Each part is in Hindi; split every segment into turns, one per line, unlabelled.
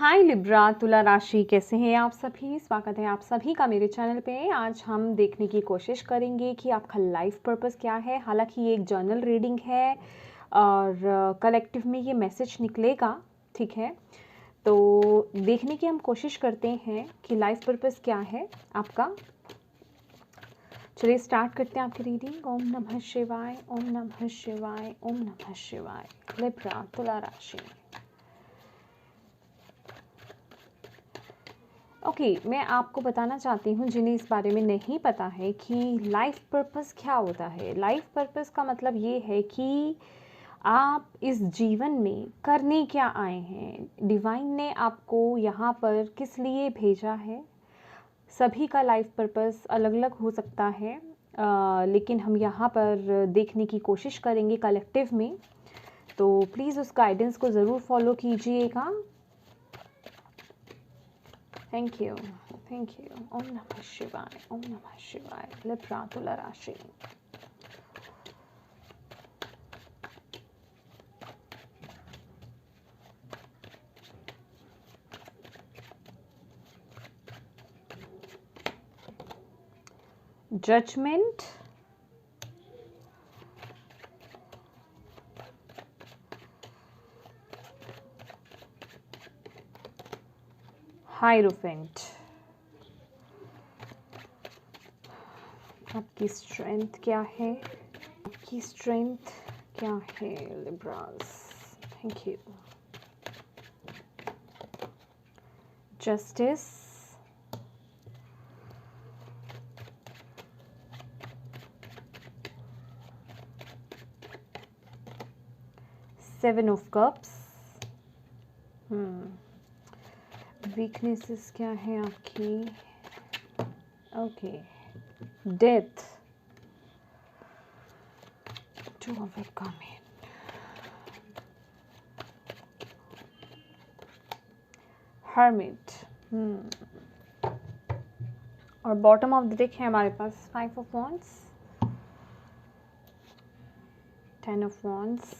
हाय लिब्रा तुला राशि, कैसे हैं आप सभी। स्वागत है आप सभी का मेरे चैनल पे। आज हम देखने की कोशिश करेंगे कि आपका लाइफ पर्पस क्या है। हालांकि ये एक जर्नल रीडिंग है और कलेक्टिव में ये मैसेज निकलेगा, ठीक है। तो देखने की हम कोशिश करते हैं कि लाइफ पर्पस क्या है आपका। चलिए स्टार्ट करते हैं आपकी रीडिंग। ओम नमः शिवाय, ओम नमः शिवाय, ओम नमः शिवाय। लिब्रा तुला राशि। ओके, मैं आपको बताना चाहती हूँ जिन्हें इस बारे में नहीं पता है कि लाइफ पर्पस क्या होता है। लाइफ पर्पस का मतलब ये है कि आप इस जीवन में करने क्या आए हैं, डिवाइन ने आपको यहाँ पर किस लिए भेजा है। सभी का लाइफ पर्पस अलग अलग हो सकता है, लेकिन हम यहाँ पर देखने की कोशिश करेंगे कलेक्टिव में। तो प्लीज़ उस गाइडेंस को ज़रूर फॉलो कीजिएगा। Thank you, thank you. Om Namah Shivaya, ओम नमः शिवाय। लिब्रा तुला राशि। Judgement, hierophant. आपकी स्ट्रेंथ क्या है, आपकी स्ट्रेंथ क्या है Libras. Thank you. Justice, seven of cups. Weaknesses क्या है आपकी। Okay, death, two of it coming, hermit. और बॉटम ऑफ द डेक है हमारे पास five of wands, ten of wands.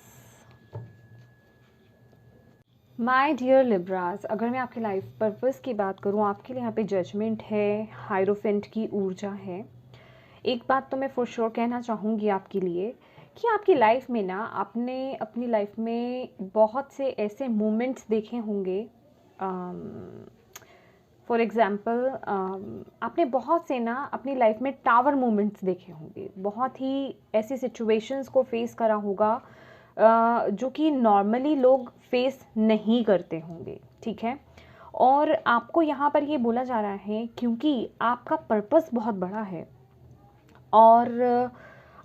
My dear Libras, अगर मैं आपके लाइफ पर्पस की बात करूं, आपके लिए यहाँ पे जजमेंट है, हायरोफेंट की ऊर्जा है। एक बात तो मैं फॉर श्योर कहना चाहूँगी आपके लिए कि आपकी लाइफ में ना, आपने अपनी लाइफ में बहुत से ऐसे मोमेंट्स देखे होंगे। फॉर एग्ज़ाम्पल आपने बहुत से ना अपनी लाइफ में टावर मोमेंट्स देखे होंगे। बहुत ही ऐसी सिचुएशंस को फेस करा होगा जो कि नॉर्मली लोग फेस नहीं करते होंगे, ठीक है। और आपको यहाँ पर ये बोला जा रहा है क्योंकि आपका पर्पस बहुत बड़ा है और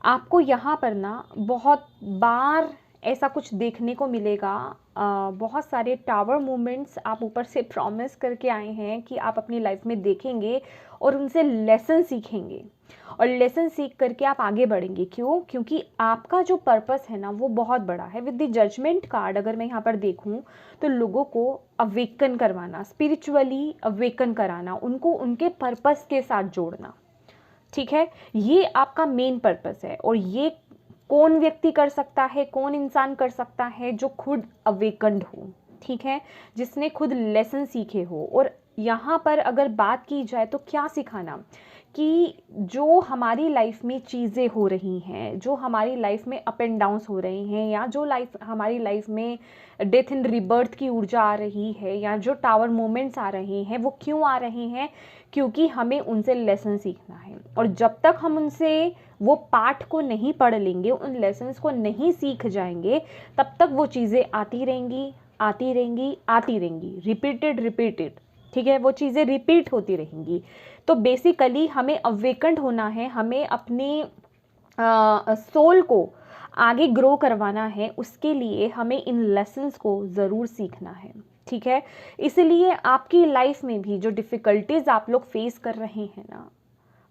आपको यहाँ पर ना बहुत बार ऐसा कुछ देखने को मिलेगा। बहुत सारे टावर मोमेंट्स आप ऊपर से प्रॉमिस करके आए हैं कि आप अपनी लाइफ में देखेंगे और उनसे लेसन सीखेंगे और लेसन सीख करके आप आगे बढ़ेंगे। क्यों? क्योंकि आपका जो पर्पस है ना वो बहुत बड़ा है। विद द जजमेंट कार्ड अगर मैं यहाँ पर देखूँ तो लोगों को अवेकन करवाना, स्पिरिचुअली अवेकन कराना, उनको उनके पर्पस के साथ जोड़ना, ठीक है। ये आपका मेन पर्पस है और ये कौन व्यक्ति कर सकता है, कौन इंसान कर सकता है जो खुद अवेकन्ड हो, ठीक है, जिसने खुद लेसन सीखे हो। और यहाँ पर अगर बात की जाए तो क्या सिखाना कि जो हमारी लाइफ में चीज़ें हो रही हैं, जो हमारी लाइफ में अप एंड डाउन्स हो रहे हैं, या जो हमारी लाइफ में डेथ एंड रिबर्थ की ऊर्जा आ रही है, या जो टावर मोमेंट्स आ रहे हैं, वो क्यों आ रहे हैं? क्योंकि हमें उनसे लेसन सीखना है। और जब तक हम उनसे वो पाठ को नहीं पढ़ लेंगे, उन लेसन्स को नहीं सीख जाएंगे, तब तक वो चीज़ें आती रहेंगी, आती रहेंगी, आती रहेंगी, रिपीटेड, ठीक है। वो चीज़ें रिपीट होती रहेंगी। तो बेसिकली हमें अवेकन्ड होना है, हमें अपनी सोल को आगे ग्रो करवाना है। उसके लिए हमें इन लेसन्स को ज़रूर सीखना है, ठीक है। इसलिए आपकी लाइफ में भी जो डिफ़िकल्टीज़ आप लोग फेस कर रहे हैं ना,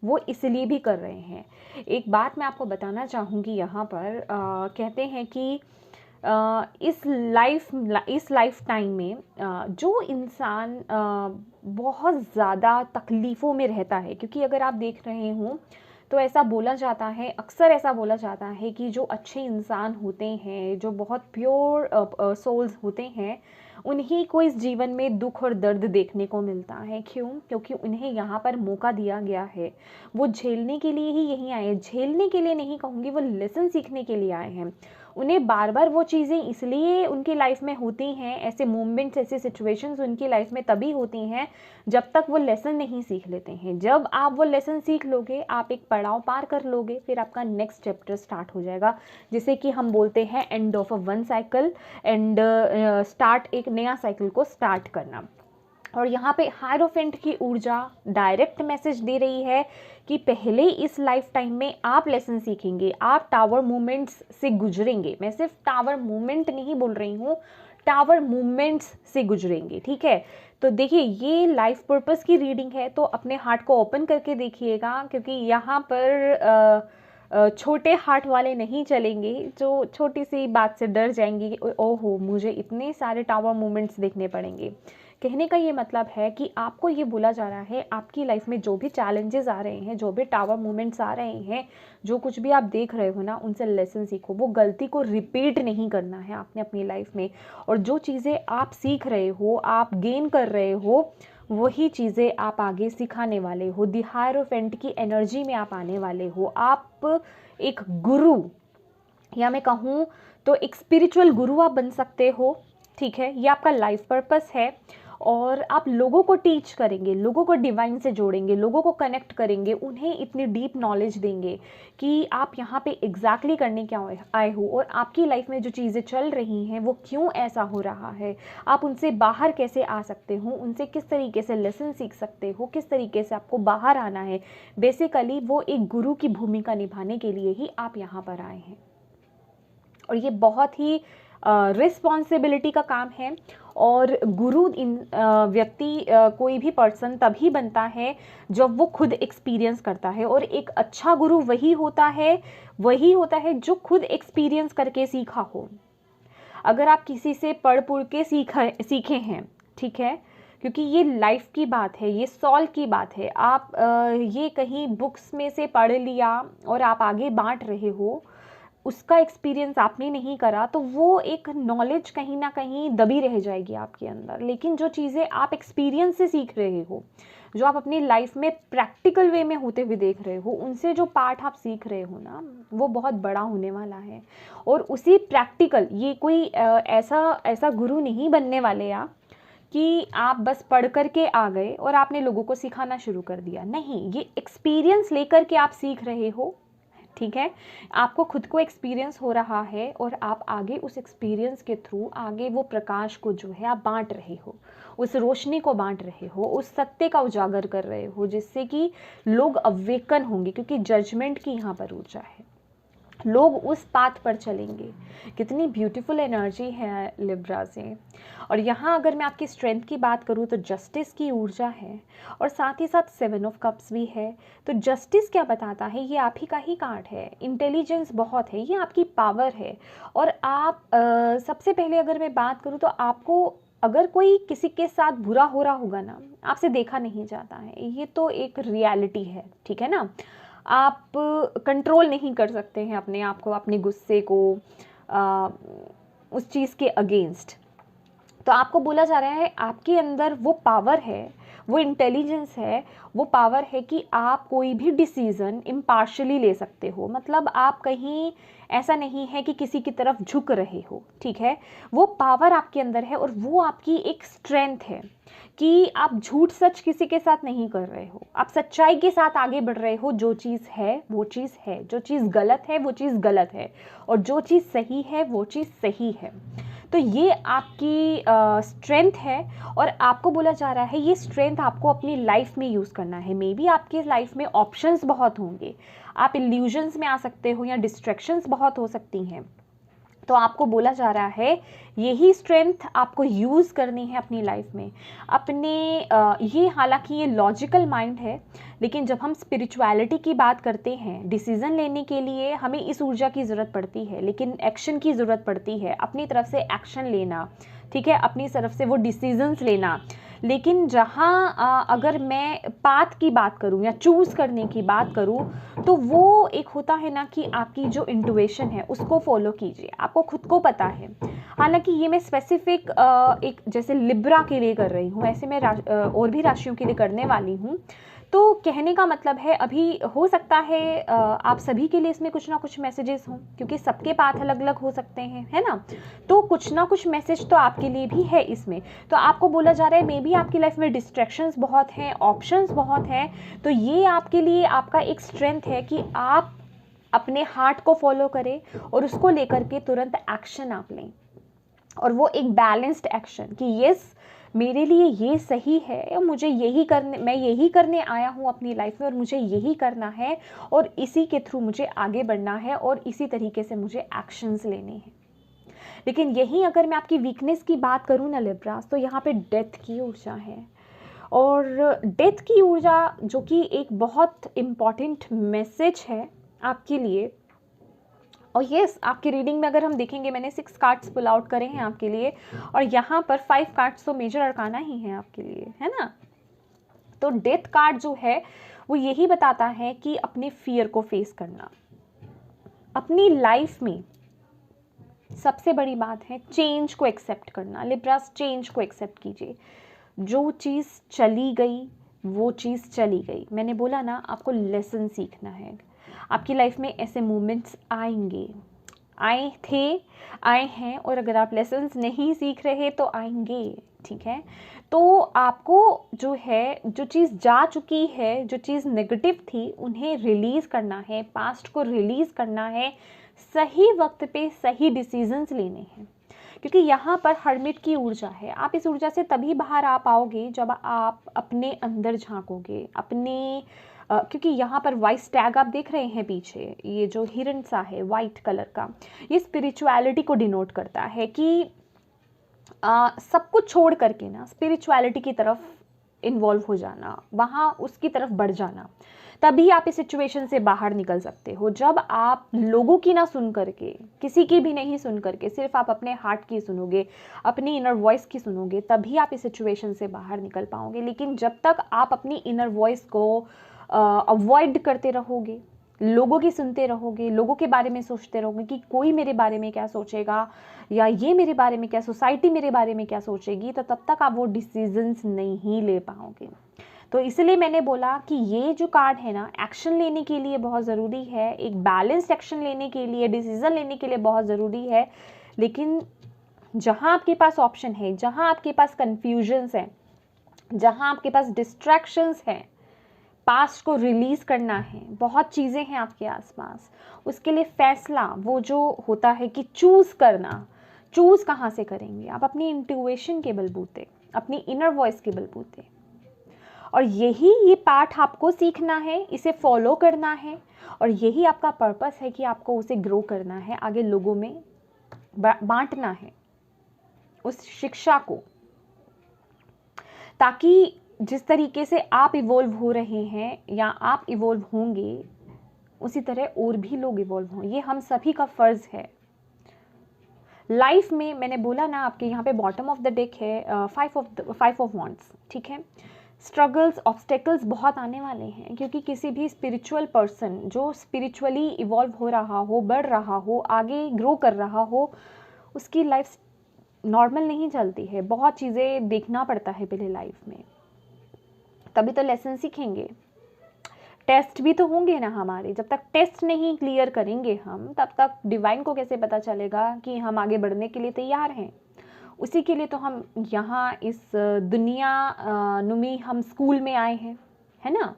वो इसलिए भी कर रहे हैं। एक बात मैं आपको बताना चाहूँगी यहाँ पर, कहते हैं कि इस लाइफ टाइम में जो इंसान बहुत ज़्यादा तकलीफ़ों में रहता है, क्योंकि अगर आप देख रहे हो तो ऐसा बोला जाता है, अक्सर ऐसा बोला जाता है कि जो अच्छे इंसान होते हैं, जो बहुत प्योर सोल्स होते हैं, उन्हीं को इस जीवन में दुख और दर्द देखने को मिलता है। क्यों? क्योंकि उन्हें यहाँ पर मौका दिया गया है, वो झेलने के लिए ही यहीं आए हैं। झेलने के लिए नहीं कहूँगी, वो लेसन सीखने के लिए आए हैं। उन्हें बार बार वो चीज़ें इसलिए उनकी लाइफ में होती हैं, ऐसे मोमेंट्स, ऐसे सिचुएशंस उनकी लाइफ में तभी होती हैं जब तक वो लेसन नहीं सीख लेते हैं। जब आप वो लेसन सीख लोगे, आप एक पड़ाव पार कर लोगे, फिर आपका नेक्स्ट चैप्टर स्टार्ट हो जाएगा, जिसे कि हम बोलते हैं end of a one cycle and start, एक नया साइकिल को स्टार्ट करना। और यहाँ पे हायरोफेंट की ऊर्जा डायरेक्ट मैसेज दे रही है कि पहले इस लाइफ टाइम में आप लेसन सीखेंगे, आप टावर मूवमेंट्स से गुजरेंगे। मैं सिर्फ टावर मूवमेंट नहीं बोल रही हूँ, टावर मूवमेंट्स से गुजरेंगे, ठीक है। तो देखिए, ये लाइफ पर्पस की रीडिंग है, तो अपने हार्ट को ओपन करके देखिएगा, क्योंकि यहाँ पर छोटे हार्ट वाले नहीं चलेंगे, जो छोटी सी बात से डर जाएंगे कि ओहो मुझे इतने सारे टावर मूवमेंट्स देखने पड़ेंगे। कहने का ये मतलब है कि आपको ये बोला जा रहा है, आपकी लाइफ में जो भी चैलेंजेस आ रहे हैं, जो भी टावर मूवमेंट्स आ रहे हैं, जो कुछ भी आप देख रहे हो ना, उनसे लेसन सीखो। वो गलती को रिपीट नहीं करना है आपने अपनी लाइफ में। और जो चीज़ें आप सीख रहे हो, आप गेन कर रहे हो, वही चीज़ें आप आगे सिखाने वाले हो। द हायरोफेंट की एनर्जी में आप आने वाले हो। आप एक गुरु, या मैं कहूँ तो एक स्पिरिचुअल गुरु आप बन सकते हो, ठीक है। ये आपका लाइफ पर्पस है। और आप लोगों को टीच करेंगे, लोगों को डिवाइन से जोड़ेंगे, लोगों को कनेक्ट करेंगे, उन्हें इतनी डीप नॉलेज देंगे कि आप यहाँ पे एग्जैक्टली करने क्या आए हो, और आपकी लाइफ में जो चीज़ें चल रही हैं वो क्यों ऐसा हो रहा है, आप उनसे बाहर कैसे आ सकते हो, उनसे किस तरीके से लेसन सीख सकते हो, किस तरीके से आपको बाहर आना है। बेसिकली वो एक गुरु की भूमिका निभाने के लिए ही आप यहाँ पर आए हैं। और ये बहुत ही रिस्पॉन्सिबिलिटी का काम है। और गुरु व्यक्ति, कोई भी पर्सन तभी बनता है जब वो खुद एक्सपीरियंस करता है। और एक अच्छा गुरु वही होता है जो खुद एक्सपीरियंस करके सीखा हो। अगर आप किसी से पढ़ के सीखे हैं, ठीक है, क्योंकि ये लाइफ की बात है, ये सॉल्व की बात है। आप ये कहीं बुक्स में से पढ़ लिया और आप आगे बांट रहे हो, उसका एक्सपीरियंस आपने नहीं करा, तो वो एक नॉलेज कहीं ना कहीं दबी रह जाएगी आपके अंदर। लेकिन जो चीज़ें आप एक्सपीरियंस से सीख रहे हो, जो आप अपनी लाइफ में प्रैक्टिकल वे में होते हुए देख रहे हो, उनसे जो पार्ट आप सीख रहे हो ना, वो बहुत बड़ा होने वाला है। और उसी प्रैक्टिकल, ये कोई ऐसा गुरु नहीं बनने वाले आप कि आप बस पढ़ करके आ गए और आपने लोगों को सिखाना शुरू कर दिया। नहीं, ये एक्सपीरियंस लेकर के आप सीख रहे हो, ठीक है। आपको खुद को एक्सपीरियंस हो रहा है और आप आगे उस एक्सपीरियंस के थ्रू आगे वो प्रकाश को जो है आप बांट रहे हो, उस रोशनी को बांट रहे हो, उस सत्य का उजागर कर रहे हो, जिससे कि लोग अवेकन होंगे। क्योंकि जजमेंट की यहाँ पर ऊर्जा है, लोग उस पाथ पर चलेंगे। कितनी ब्यूटीफुल एनर्जी है लिब्रा से। और यहाँ अगर मैं आपकी स्ट्रेंथ की बात करूँ तो जस्टिस की ऊर्जा है, और साथ ही साथ 7 ऑफ कप्स भी है। तो जस्टिस क्या बताता है, ये आप ही का ही कार्ड है। इंटेलिजेंस बहुत है, ये आपकी पावर है। और आप सबसे पहले अगर मैं बात करूँ तो आपको, अगर कोई किसी के साथ बुरा हो रहा होगा ना, आपसे देखा नहीं जाता है, ये तो एक रियलिटी है, ठीक है ना। आप कंट्रोल नहीं कर सकते हैं अपने आप को, अपने गुस्से को, उस चीज़ के अगेंस्ट। तो आपको बोला जा रहा है आपके अंदर वो पावर है, वो इंटेलिजेंस है, वो पावर है कि आप कोई भी डिसीज़न इम्पार्शली ले सकते हो। मतलब आप कहीं ऐसा नहीं है कि किसी की तरफ झुक रहे हो, ठीक है। वो पावर आपके अंदर है और वो आपकी एक स्ट्रेंथ है कि आप झूठ सच किसी के साथ नहीं कर रहे हो, आप सच्चाई के साथ आगे बढ़ रहे हो। जो चीज़ है वो चीज़ है, जो चीज़ गलत है वो चीज़ गलत है, और जो चीज़ सही है वो चीज़ सही है। तो ये आपकी स्ट्रेंथ है। और आपको बोला जा रहा है ये स्ट्रेंथ आपको अपनी लाइफ में यूज़ करना है। मे बी आपकी लाइफ में ऑप्शंस बहुत होंगे, आप इल्यूजन्स में आ सकते हो, या डिस्ट्रैक्शंस बहुत हो सकती हैं। तो आपको बोला जा रहा है यही स्ट्रेंथ आपको यूज़ करनी है अपनी लाइफ में। अपने ये, हालांकि ये लॉजिकल माइंड है, लेकिन जब हम स्पिरिचुअलिटी की बात करते हैं, डिसीज़न लेने के लिए हमें इस ऊर्जा की ज़रूरत पड़ती है, लेकिन एक्शन की ज़रूरत पड़ती है, अपनी तरफ से एक्शन लेना, ठीक है, अपनी तरफ से वो डिसीजंस लेना। लेकिन जहाँ अगर मैं पाथ की बात करूँ या चूज़ करने की बात करूँ, तो वो एक होता है ना कि आपकी जो इंट्यूशन है उसको फॉलो कीजिए, आपको खुद को पता है। हालांकि ये मैं स्पेसिफिक एक जैसे लिब्रा के लिए कर रही हूँ, ऐसे मैं और भी राशियों के लिए करने वाली हूँ। तो कहने का मतलब है, अभी हो सकता है आप सभी के लिए इसमें कुछ ना कुछ मैसेजेस हों, क्योंकि सबके पाथ अलग अलग हो सकते हैं, है ना। तो कुछ ना कुछ मैसेज तो आपके लिए भी है इसमें। तो आपको बोला जा रहा है मे बी आपकी लाइफ में डिस्ट्रैक्शंस बहुत हैं, ऑप्शंस बहुत हैं, तो ये आपके लिए आपका एक स्ट्रेंथ है कि आप अपने हार्ट को फॉलो करें और उसको लेकर के तुरंत एक्शन आप लें, और वो एक बैलेंस्ड एक्शन कि यस मेरे लिए ये सही है और मुझे यही करने, मैं यही करने आया हूँ अपनी लाइफ में और मुझे यही करना है और इसी के थ्रू मुझे आगे बढ़ना है और इसी तरीके से मुझे एक्शंस लेने हैं। लेकिन यही अगर मैं आपकी वीकनेस की बात करूँ ना लिब्रास, तो यहाँ पे डेथ की ऊर्जा है, और डेथ की ऊर्जा जो कि एक बहुत इम्पॉर्टेंट मैसेज है आपके लिए। और यस, आपकी रीडिंग में अगर हम देखेंगे, मैंने 6 कार्ड्स पुल आउट करे हैं आपके लिए, और यहाँ पर 5 कार्ड्स तो मेजर अरकाना ही हैं आपके लिए, है ना। तो डेथ कार्ड जो है वो यही बताता है कि अपने फियर को फेस करना, अपनी लाइफ में सबसे बड़ी बात है चेंज को एक्सेप्ट करना। लिब्रास, चेंज को एक्सेप्ट कीजिए। जो चीज़ चली गई वो चीज़ चली गई। मैंने बोला ना, आपको लेसन सीखना है। आपकी लाइफ में ऐसे मोमेंट्स आएंगे, आए थे, आए हैं, और अगर आप लेसन्स नहीं सीख रहे तो आएंगे, ठीक है। तो आपको जो है, जो चीज़ जा चुकी है, जो चीज़ नेगेटिव थी, उन्हें रिलीज़ करना है, पास्ट को रिलीज़ करना है, सही वक्त पे सही डिसीजंस लेने हैं। क्योंकि यहाँ पर हर्मिट की ऊर्जा है। आप इस ऊर्जा से तभी बाहर आ पाओगे जब आप अपने अंदर झांकोगे, अपने क्योंकि यहाँ पर वाइस टैग आप देख रहे हैं पीछे, ये जो हिरन सा है वाइट कलर का, ये स्पिरिचुअलिटी को डिनोट करता है कि सब कुछ छोड़ करके ना स्पिरिचुअलिटी की तरफ इन्वॉल्व हो जाना, वहाँ उसकी तरफ बढ़ जाना, तभी आप इस सिचुएशन से बाहर निकल सकते हो। जब आप लोगों की ना सुन करके, किसी की भी नहीं सुन करके, सिर्फ आप अपने हार्ट की सुनोगे, अपनी इनर वॉइस की सुनोगे, तभी आप इस सिचुएशन से बाहर निकल पाओगे। लेकिन जब तक आप अपनी इनर वॉइस को अवॉइड करते रहोगे, लोगों की सुनते रहोगे, लोगों के बारे में सोचते रहोगे कि कोई मेरे बारे में क्या सोचेगा, या ये मेरे बारे में क्या, सोसाइटी मेरे बारे में क्या सोचेगी, तो तब तक आप वो डिसीजंस नहीं ले पाओगे। तो इसलिए मैंने बोला कि ये जो कार्ड है ना, एक्शन लेने के लिए बहुत ज़रूरी है, एक बैलेंस्ड एक्शन लेने के लिए, डिसीजन लेने के लिए बहुत ज़रूरी है। लेकिन जहाँ आपके पास ऑप्शन है, जहाँ आपके पास कन्फ्यूजन्स हैं, जहाँ आपके पास डिस्ट्रैक्शंस हैं, पास्ट को रिलीज करना है, बहुत चीज़ें हैं आपके आसपास, उसके लिए फैसला वो जो होता है कि चूज़ करना, चूज़ कहाँ से करेंगे आप? अपनी इंट्यूशन के बलबूते, अपनी इनर वॉइस के बलबूते। और यही ये पार्ट आपको सीखना है, इसे फॉलो करना है, और यही आपका पर्पस है कि आपको उसे ग्रो करना है, आगे लोगों में बांटना है उस शिक्षा को, ताकि जिस तरीके से आप इवॉल्व हो रहे हैं या आप इवॉल्व होंगे, उसी तरह और भी लोग इवॉल्व हों। ये हम सभी का फ़र्ज़ है लाइफ में। मैंने बोला ना, आपके यहाँ पे बॉटम ऑफ द डेक है 5 ऑफ वॉन्ड्स, ठीक है। स्ट्रगल्स, ऑब्स्टेकल्स बहुत आने वाले हैं, क्योंकि किसी भी स्पिरिचुअल पर्सन जो स्पिरिचुअली इवॉल्व हो रहा हो, बढ़ रहा हो, आगे ग्रो कर रहा हो, उसकी लाइफ नॉर्मल नहीं चलती है। बहुत चीज़ें देखना पड़ता है पहले लाइफ में, तभी तो लेसन सीखेंगे। टेस्ट भी तो होंगे ना हमारे, जब तक टेस्ट नहीं क्लियर करेंगे हम, तब तक डिवाइन को कैसे पता चलेगा कि हम आगे बढ़ने के लिए तैयार हैं। उसी के लिए तो हम यहाँ इस दुनिया नुमी हम स्कूल में आए हैं, है ना।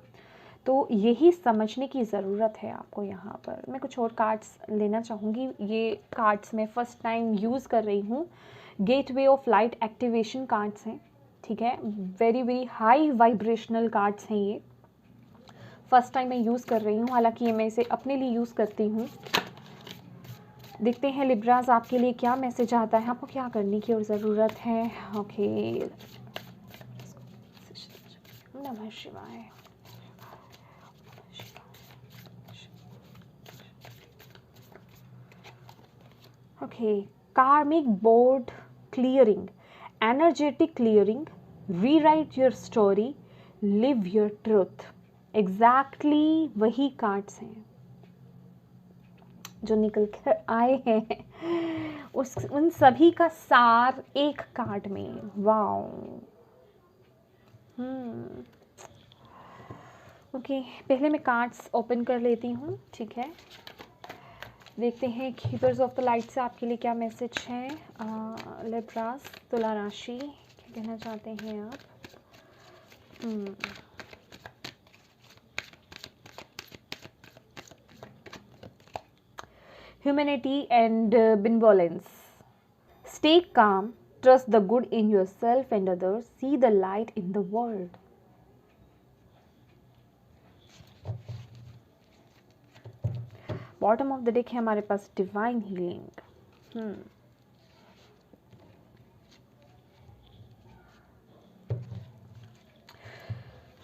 तो यही समझने की ज़रूरत है आपको। यहाँ पर मैं कुछ और कार्ड्स लेना चाहूँगी। ये कार्ड्स मैं फ़र्स्ट टाइम यूज़ कर रही हूँ, gateway of light activation cards हैं, ठीक है। Very very high vibrational cards हैं ये, फर्स्ट टाइम मैं यूज़ कर रही हूँ, हालांकि मैं इसे अपने लिए यूज़ करती हूँ। देखते हैं लिब्रास आपके लिए क्या मैसेज आता है, आपको क्या करने की और ज़रूरत है। ओके, नमः शिवाय। ओके, कार्मिक board clearing, energetic clearing, rewrite your story, live your truth. Exactly वही कार्ड्स हैं जो निकल कर आए हैं, उन सभी का सार एक कार्ड में। वाओ। ओके, पहले मैं कार्ड्स ओपन कर लेती हूँ, ठीक है। देखते हैं कीपर्स ऑफ द लाइट से आपके लिए क्या मैसेज है। लिब्रास, तुला राशि, क्या कहना चाहते हैं आप? Humanity and benevolence. Stay calm, trust the good in yourself and others, see the light in the world. Bottom of the deck है हमारे पास डिवाइन हीलिंग।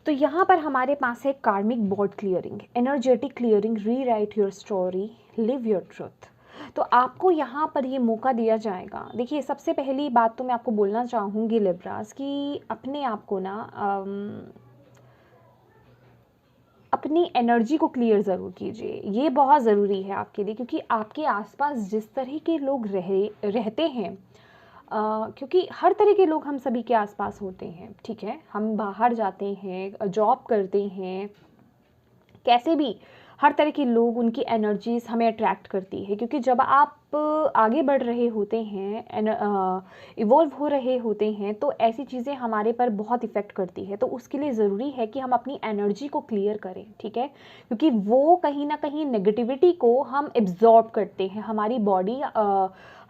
तो यहाँ पर हमारे पास है karmic bond clearing, energetic clearing, rewrite your story, live your truth. तो आपको यहाँ पर ये मौका दिया जाएगा। देखिए, सबसे पहली बात तो मैं आपको बोलना चाहूँगी लिब्रास कि अपने आप को ना अपनी एनर्जी को क्लियर ज़रूर कीजिए। ये बहुत ज़रूरी है आपके लिए, क्योंकि आपके आसपास जिस तरह के लोग रहते हैं, क्योंकि हर तरह के लोग हम सभी के आसपास होते हैं, ठीक है। हम बाहर जाते हैं, जॉब करते हैं, कैसे भी हर तरह के लोग, उनकी एनर्जीज हमें अट्रैक्ट करती है, क्योंकि जब आप आगे बढ़ रहे होते हैं, इवॉल्व हो रहे होते हैं, तो ऐसी चीज़ें हमारे पर बहुत इफ़ेक्ट करती है। तो उसके लिए ज़रूरी है कि हम अपनी एनर्जी को क्लियर करें, ठीक है, क्योंकि वो कहीं ना कहीं नेगेटिविटी को हम एब्जॉर्ब करते हैं। हमारी बॉडी,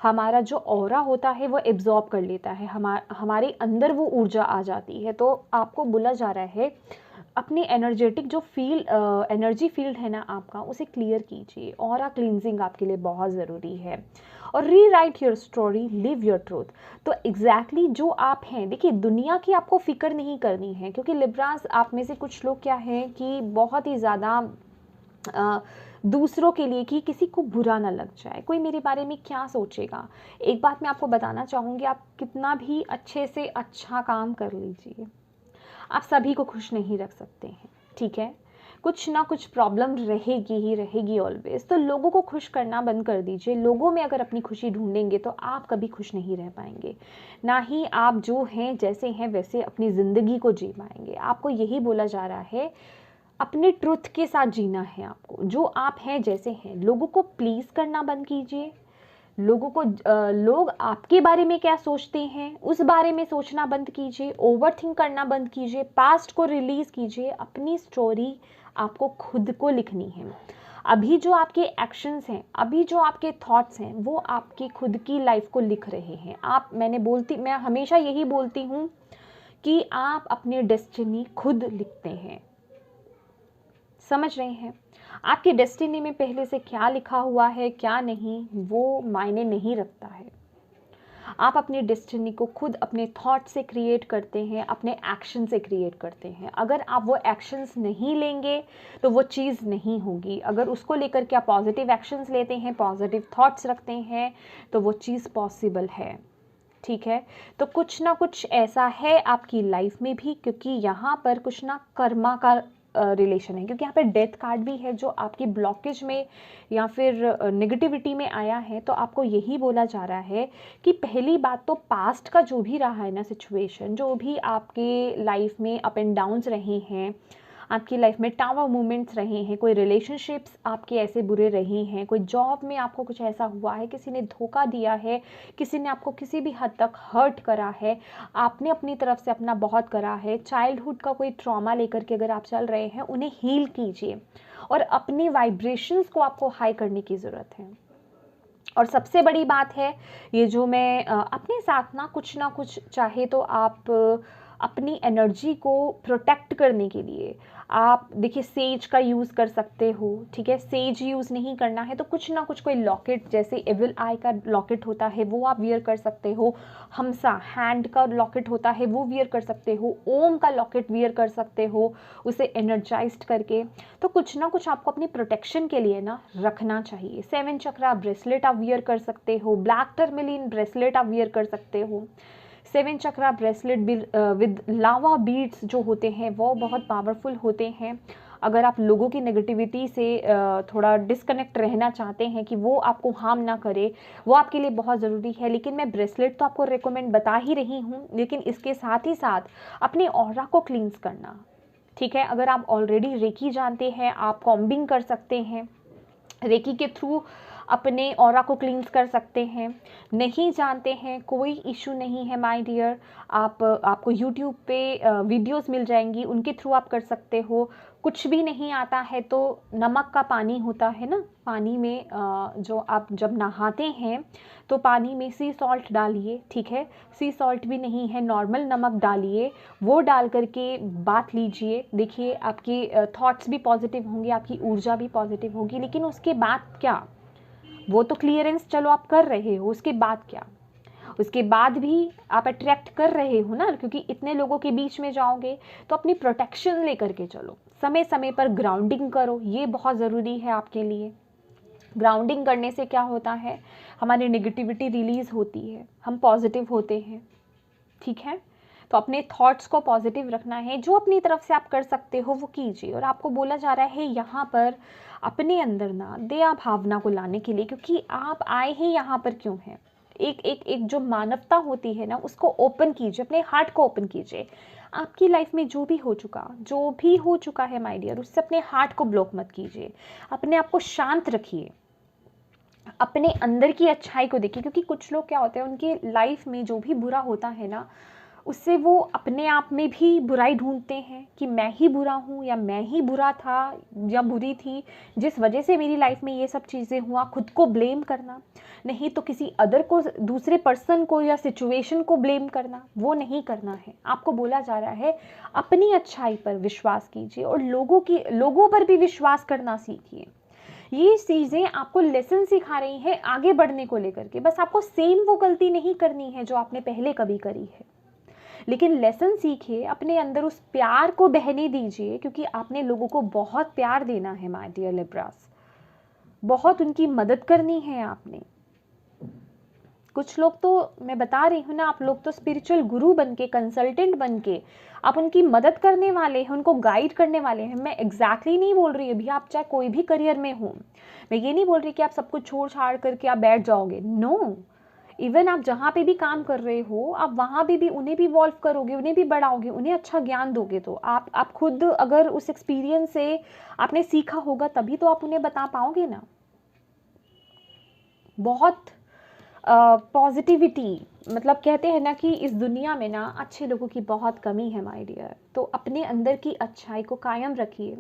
हमारा जो ऑरा होता है वो एब्जॉर्ब कर लेता है, हमारे अंदर वो ऊर्जा आ जाती है। तो आपको बोला जा रहा है अपनी एनर्जेटिक जो एनर्जी फील्ड है ना आपका, उसे क्लियर कीजिए। ऑरा क्लींजिंग आपके लिए बहुत ज़रूरी है। और rewrite your story, live your truth. तो एग्जैक्टली जो आप हैं, देखिए दुनिया की आपको फिक्र नहीं करनी है, क्योंकि लिब्रास आप में से कुछ लोग क्या हैं कि बहुत ही ज़्यादा दूसरों के लिए, कि किसी को बुरा ना लग जाए, कोई मेरे बारे में क्या सोचेगा। एक बात मैं आपको बताना चाहूँगी, आप कितना भी अच्छे से अच्छा काम कर लीजिए, आप सभी को खुश नहीं रख सकते हैं, ठीक है। कुछ ना कुछ प्रॉब्लम रहेगी ही रहेगी ऑलवेज। तो लोगों को खुश करना बंद कर दीजिए। लोगों में अगर अपनी खुशी ढूंढेंगे तो आप कभी खुश नहीं रह पाएंगे, ना ही आप जो हैं जैसे हैं वैसे अपनी ज़िंदगी को जी पाएंगे। आपको यही बोला जा रहा है, अपने ट्रुथ के साथ जीना है आपको, जो आप हैं जैसे हैं। लोगों को प्लीज़ करना बंद कीजिए। लोगों को लोग आपके बारे में क्या सोचते हैं उस बारे में सोचना बंद कीजिए। ओवरथिंक करना बंद कीजिए। पास्ट को रिलीज कीजिए। अपनी स्टोरी आपको खुद को लिखनी है। अभी जो आपके एक्शंस हैं, अभी जो आपके थॉट्स हैं, वो आपकी खुद की लाइफ को लिख रहे हैं। मैं हमेशा यही बोलती हूँ कि आप अपनी डेस्टिनी खुद लिखते हैं। समझ रहे हैं? आपकी डेस्टिनी में पहले से क्या लिखा हुआ है क्या नहीं, वो मायने नहीं रखता है। आप अपनी डेस्टिनी को खुद अपने थॉट से क्रिएट करते हैं, अपने एक्शन से क्रिएट करते हैं। अगर आप वो एक्शंस नहीं लेंगे तो वो चीज़ नहीं होगी। अगर उसको लेकर के आप पॉजिटिव एक्शंस लेते हैं, पॉजिटिव थॉट्स रखते हैं, तो वो चीज़ पॉसिबल है, ठीक है। तो कुछ ना कुछ ऐसा है आपकी लाइफ में भी, क्योंकि यहाँ पर कुछ ना कर्मा का रिलेशन है, क्योंकि यहाँ पे डेथ कार्ड भी है जो आपकी ब्लॉकेज में या फिर नेगेटिविटी में आया है। तो आपको यही बोला जा रहा है कि पहली बात तो पास्ट का जो भी रहा है ना सिचुएशन, जो भी आपके लाइफ में अप एंड डाउन्स रहे हैं, आपकी लाइफ में टावर मोमेंट्स रहे हैं, कोई रिलेशनशिप्स आपके ऐसे बुरे रहे हैं, कोई जॉब में आपको कुछ ऐसा हुआ है, किसी ने धोखा दिया है, किसी ने आपको किसी भी हद तक हर्ट करा है, आपने अपनी तरफ से अपना बहुत करा है, चाइल्डहुड का कोई ट्रॉमा लेकर के अगर आप चल रहे हैं, उन्हें हील कीजिए। और अपनी वाइब्रेशंस को आपको हाई करने की ज़रूरत है। और सबसे बड़ी बात है ये जो मैं अपने साथ ना कुछ चाहे तो आप अपनी एनर्जी को प्रोटेक्ट करने के लिए आप देखिए सेज का यूज़ कर सकते हो, ठीक है। सेज यूज़ नहीं करना है तो कुछ ना कुछ कोई लॉकेट, जैसे एविल आई का लॉकेट होता है वो आप वियर कर सकते हो, हमसा हैंड का लॉकेट होता है वो वियर कर सकते हो, ओम का लॉकेट वियर कर सकते हो उसे एनर्जाइज्ड करके। तो कुछ ना कुछ आपको अपनी प्रोटेक्शन के लिए ना रखना चाहिए। 7 चक्रा ब्रेसलेट आप वियर कर सकते हो, ब्लैक टर्मिलिन ब्रेसलेट आप वियर कर सकते हो। 7 चक्रा ब्रेसलेट विद लावा बीड्स जो होते हैं वो बहुत पावरफुल होते हैं। अगर आप लोगों की नेगेटिविटी से थोड़ा डिस्कनेक्ट रहना चाहते हैं कि वो आपको हार्म ना करे, वो आपके लिए बहुत ज़रूरी है। लेकिन मैं ब्रेसलेट तो आपको रिकमेंड बता ही रही हूँ, लेकिन इसके साथ ही साथ अपने ऑरा को क्लींस करना, ठीक है। अगर आप ऑलरेडी रेकी जानते हैं, आप कॉम्बिंग कर सकते हैं, रेकी के थ्रू अपने ऑरा को क्लींस कर सकते हैं। नहीं जानते हैं, कोई इशू नहीं है माय डियर, आपको यूट्यूब पे वीडियोस मिल जाएंगी, उनके थ्रू आप कर सकते हो। कुछ भी नहीं आता है तो नमक का पानी होता है ना, पानी में जो आप जब नहाते हैं तो पानी में सी सॉल्ट डालिए, ठीक है। सी सॉल्ट भी नहीं है, नॉर्मल नमक डालिए, वो डाल करके बात लीजिए। देखिए आपकी थॉट्स भी पॉजिटिव होंगे, आपकी ऊर्जा भी पॉजिटिव होगी। लेकिन उसके बाद क्या, वो तो क्लियरेंस चलो आप कर रहे हो, उसके बाद क्या, उसके बाद भी आप अट्रैक्ट कर रहे हो ना, क्योंकि इतने लोगों के बीच में जाओगे तो अपनी प्रोटेक्शन लेकर के चलो। समय समय पर ग्राउंडिंग करो, ये बहुत ज़रूरी है आपके लिए। ग्राउंडिंग करने से क्या होता है, हमारी नेगेटिविटी रिलीज होती है, हम पॉजिटिव होते हैं, ठीक है। तो अपने थॉट्स को पॉजिटिव रखना है, जो अपनी तरफ से आप कर सकते हो वो कीजिए। और आपको बोला जा रहा है यहाँ पर अपने अंदर ना दया भावना को लाने के लिए, क्योंकि आप आए ही यहाँ पर क्यों हैं। एक जो मानवता होती है ना, उसको ओपन कीजिए, अपने हार्ट को ओपन कीजिए। आपकी लाइफ में जो भी हो चुका है माय डियर, उससे अपने हार्ट को ब्लॉक मत कीजिए। अपने आप को शांत रखिए, अपने अंदर की अच्छाई को देखिए। क्योंकि कुछ लोग क्या होते हैं, उनकी लाइफ में जो भी बुरा होता है ना, उससे वो अपने आप में भी बुराई ढूंढते हैं कि मैं ही बुरा हूँ, या मैं ही बुरा था या बुरी थी, जिस वजह से मेरी लाइफ में ये सब चीज़ें हुआ। खुद को ब्लेम करना, नहीं तो किसी अदर को, दूसरे पर्सन को या सिचुएशन को ब्लेम करना, वो नहीं करना है। आपको बोला जा रहा है अपनी अच्छाई पर विश्वास कीजिए और लोगों पर भी विश्वास करना सीखिए। ये चीज़ें आपको लेसन सिखा रही हैं आगे बढ़ने को लेकर के। बस आपको सेम वो गलती नहीं करनी है जो आपने पहले कभी करी है, लेकिन लेसन सीखिए, अपने अंदर उस प्यार को बहने दीजिए। क्योंकि आपने लोगों को बहुत प्यार देना है माय डियर लिब्रास, बहुत उनकी मदद करनी है आपने। कुछ लोग तो मैं बता रही हूँ ना, आप लोग तो स्पिरिचुअल गुरु बन के, कंसल्टेंट बन के आप उनकी मदद करने वाले हैं, उनको गाइड करने वाले हैं। मैं एग्जैक्टली नहीं बोल रही अभी, आप चाहे कोई भी करियर में हो, मैं ये नहीं बोल रही कि आप सब कुछ छोड़ छाड़ करके आप बैठ जाओगे। नो, इवन आप जहाँ पे भी काम कर रहे हो, आप वहाँ भी उन्हें भी इवॉल्व करोगे, उन्हें भी बढ़ाओगे, उन्हें अच्छा ज्ञान दोगे। तो आप खुद अगर उस एक्सपीरियंस से आपने सीखा होगा तभी तो आप उन्हें बता पाओगे ना। बहुत पॉजिटिविटी, मतलब कहते हैं ना कि इस दुनिया में ना अच्छे लोगों की बहुत कमी है माय डियर। तो अपने अंदर की अच्छाई को कायम रखिए,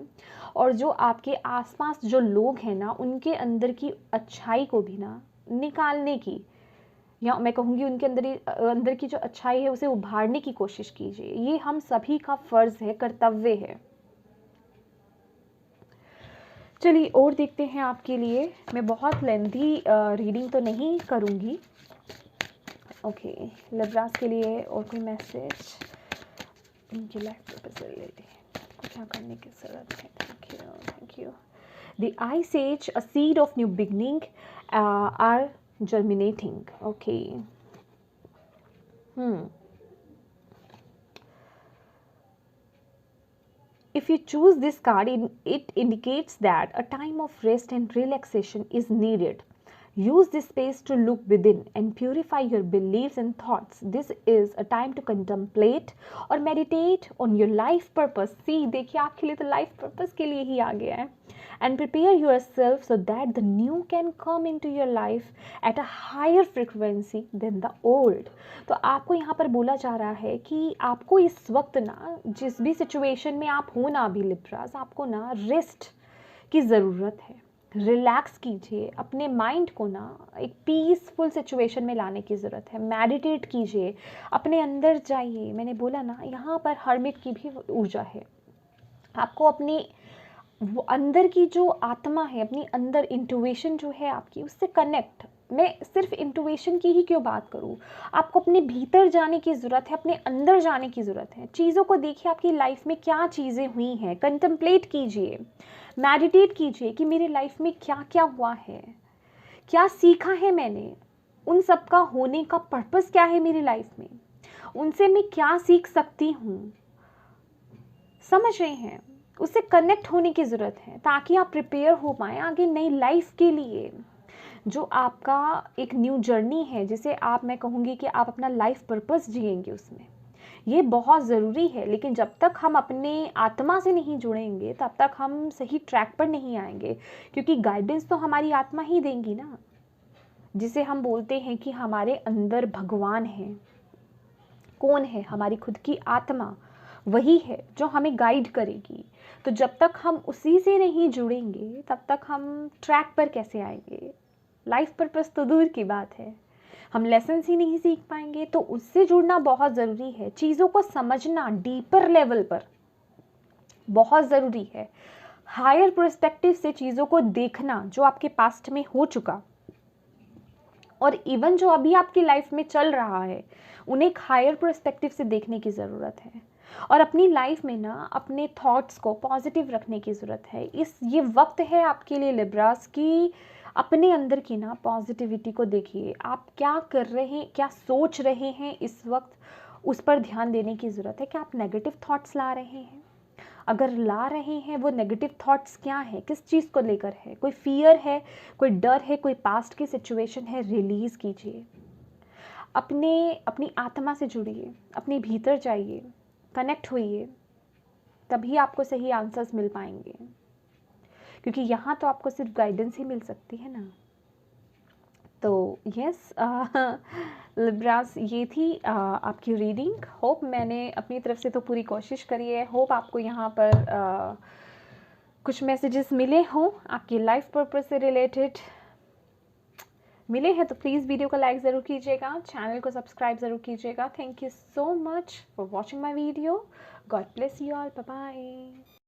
और जो आपके आसपास जो लोग हैं ना, उनके अंदर की अच्छाई को भी ना निकालने की, या मैं कहूँगी उनके अंदर की जो अच्छाई है उसे उभारने की कोशिश कीजिए। ये हम सभी का फ़र्ज़ है, कर्तव्य है। चलिए और देखते हैं आपके लिए। मैं बहुत लेंथी रीडिंग तो नहीं करूँगी। ओके, लिब्रास के लिए और कोई मैसेज उनकी लाइफ पर्पस रिलेटेड को क्या करने की ज़रूरत है। Thank you. The I says a seed of new beginning are germinating. Okay. If you choose this card, it indicates that a time of rest and relaxation is needed. Use this space to look within and purify your beliefs and thoughts. This is a time to contemplate or meditate on your life purpose. See, देखिए आपके लिए तो life purpose के लिए ही आ गया है. And prepare yourself so that the new can come into your life at a higher frequency than the old. तो आपको यहाँ पर बोला जा रहा है कि आपको इस वक्त ना, जिस भी सिचुएशन में आप हो ना अभी लिब्रास, आपको ना रेस्ट की ज़रूरत है। रिलैक्स कीजिए, अपने माइंड को ना एक पीसफुल सिचुएशन में लाने की ज़रूरत है। मेडिटेट कीजिए, अपने अंदर जाइए। मैंने बोला ना, यहाँ पर हर्मिट की भी ऊर्जा है। आपको अपनी वो अंदर की जो आत्मा है, अपनी अंदर इंट्यूशन जो है आपकी, उससे कनेक्ट। मैं सिर्फ इंट्यूशन की ही क्यों बात करूँ, आपको अपने भीतर जाने की ज़रूरत है, अपने अंदर जाने की ज़रूरत है। चीज़ों को देखिए, आपकी लाइफ में क्या चीज़ें हुई हैं, कंटेम्पलेट कीजिए, मेडिटेट कीजिए कि मेरी लाइफ में क्या क्या हुआ है, क्या सीखा है मैंने, उन सब का होने का पर्पस क्या है मेरी लाइफ में। उनसे मैं क्या सीख सकती हूँ, समझ रहे हैं? उससे कनेक्ट होने की ज़रूरत है ताकि आप प्रिपेयर हो पाएँ आगे नई लाइफ के लिए। जो आपका एक न्यू जर्नी है, जिसे आप, मैं कहूँगी कि आप अपना लाइफ पर्पस जिएंगे उसमें, ये बहुत ज़रूरी है। लेकिन जब तक हम अपने आत्मा से नहीं जुड़ेंगे तब तक हम सही ट्रैक पर नहीं आएंगे, क्योंकि गाइडेंस तो हमारी आत्मा ही देंगी ना, जिसे हम बोलते हैं कि हमारे अंदर भगवान है। कौन है? हमारी खुद की आत्मा, वही है जो हमें गाइड करेगी। तो जब तक हम उसी से नहीं जुड़ेंगे तब तक हम ट्रैक पर कैसे आएंगे? लाइफ पर्पस तो दूर की बात है, हम लेसन्स ही नहीं सीख पाएंगे। तो उससे जुड़ना बहुत ज़रूरी है, चीज़ों को समझना डीपर लेवल पर बहुत ज़रूरी है। हायर पर्सपेक्टिव से चीज़ों को देखना, जो आपके पास्ट में हो चुका और इवन जो अभी आपकी लाइफ में चल रहा है, उन्हें एक हायर पर्सपेक्टिव से देखने की ज़रूरत है। और अपनी लाइफ में ना अपने थॉट्स को पॉजिटिव रखने की ज़रूरत है। ये वक्त है आपके लिए लिब्रास की अपने अंदर की ना पॉजिटिविटी को देखिए। आप क्या कर रहे हैं, क्या सोच रहे हैं इस वक्त, उस पर ध्यान देने की ज़रूरत है। क्या आप नेगेटिव थॉट्स ला रहे हैं? अगर ला रहे हैं, वो नेगेटिव थॉट्स क्या है, किस चीज़ को लेकर है? कोई फियर है, कोई डर है, कोई पास्ट की सिचुएशन है, रिलीज़ कीजिए। अपनी आत्मा से जुड़िए, अपने भीतर जाइए, कनेक्ट होइए, तभी आपको सही आंसर्स मिल पाएंगे। क्योंकि यहाँ तो आपको सिर्फ गाइडेंस ही मिल सकती है ना। तो यस लिब्रास, ये थी आपकी रीडिंग। होप मैंने अपनी तरफ से तो पूरी कोशिश करी है। होप आपको यहाँ पर कुछ मैसेजेस मिले हों आपकी लाइफ पर्पस से रिलेटेड। मिले हैं तो प्लीज़ वीडियो को लाइक ज़रूर कीजिएगा, चैनल को सब्सक्राइब ज़रूर कीजिएगा। Thank you so much for watching my video. God bless you all, bye bye.